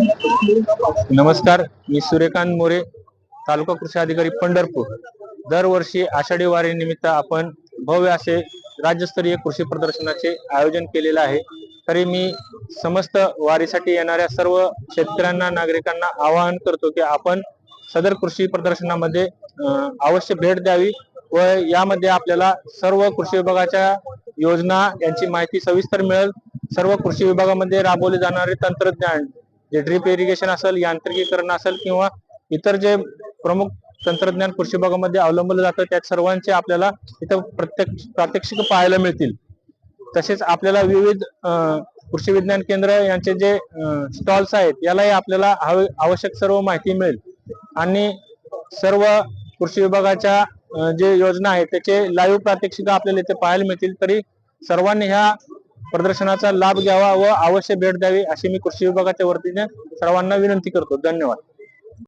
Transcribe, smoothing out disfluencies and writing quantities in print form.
नमस्कार, मी सूर्यकांत मोरे, तालुका कृषी अधिकारी पंढरपूर। दरवर्षी आषाढी वारी निमित्त आपण भव्य असे राज्यस्तरीय कृषी प्रदर्शनाचे आयोजन केलेले आहे। तरी मी समस्त वारीसाठी येणाऱ्या सर्व शेतकऱ्यांना, नागरिकांना आवाहन करतो की आपण सदर कृषी प्रदर्शनामध्ये अवश्य भेट द्यावी व यामध्ये आपल्याला सर्व कृषी विभागाच्या योजना यांची माहिती सविस्तर मिळेल। सर्व कृषी विभागामध्ये राबवले जाणारे तंत्रज्ञान, जे ड्रिप इरिगेशन असेल, यांत्रिकीकरण असेल किंवा इतर जे प्रमुख तंत्रज्ञान कृषी विभागामध्ये अवलंबलं जातं, त्या सर्वांचे आपल्याला इथं प्रात्यक्षिक पाहायला मिळतील। तसेच आपल्याला विविध कृषी विज्ञान केंद्र यांचे जे स्टॉल्स आहेत, यालाही आपल्याला आवश्यक सर्व माहिती मिळेल आणि सर्व कृषी विभागाच्या जे योजना आहेत त्याचे लाईव्ह प्रात्यक्षिक आपल्याला इथे पाहायला मिळतील। तरी सर्वांनी ह्या प्रदर्शनाचा लाभ घ्यावा व अवश्य भेट द्यावी अशी मी कृषी विभागाच्या वतीने सर्वांना विनंती करतो। धन्यवाद।